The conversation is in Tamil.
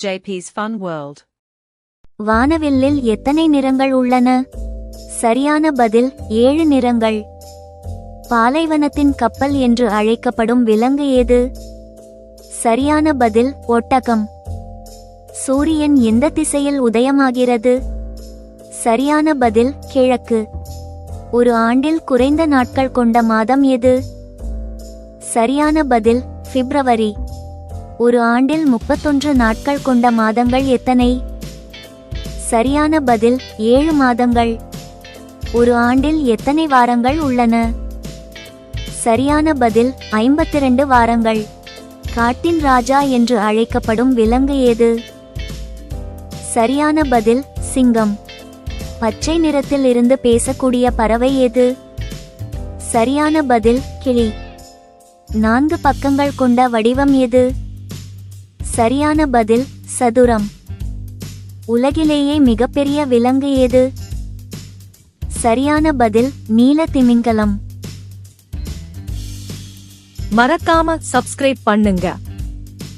JP's Fun World. வானவில்லில் எத்தனை நிறங்கள் உள்ளன? சரியான பதில் 7 நிறங்கள். பாலைவனத்தின் கப்பல் என்று அழைக்கப்படும் விலங்கு ஏது? சரியான பதில் ஒட்டகம். சூரியன் எந்த திசையில் உதயமாகிறது? சரியான பதில் கிழக்கு. ஒரு ஆண்டில் குறைந்த நாட்கள் கொண்ட மாதம் எது? சரியான பதில் பிப்ரவரி. ஒரு ஆண்டில் 31 நாட்கள் கொண்ட மாதங்கள் எத்தனை? சரியான பதில் 7 மாதங்கள். ஒரு ஆண்டில் எத்தனை வாரங்கள் உள்ளன? சரியான பதில் 52 வாரங்கள். காட்டின் ராஜா என்று அழைக்கப்படும் விலங்கு ஏது? சரியான பதில் சிங்கம். பச்சை நிறத்தில் இருந்து பேசக்கூடிய பறவை ஏது? சரியான பதில் கிளி. 4 பக்கங்கள் கொண்ட வடிவம் எது? சரியான பதில் சதுரம். உலகிலேயே மிகப்பெரிய விலங்கு ஏது? சரியான பதில் நீல திமிங்கலம். மறக்காம சப்ஸ்கிரைப் பண்ணுங்க.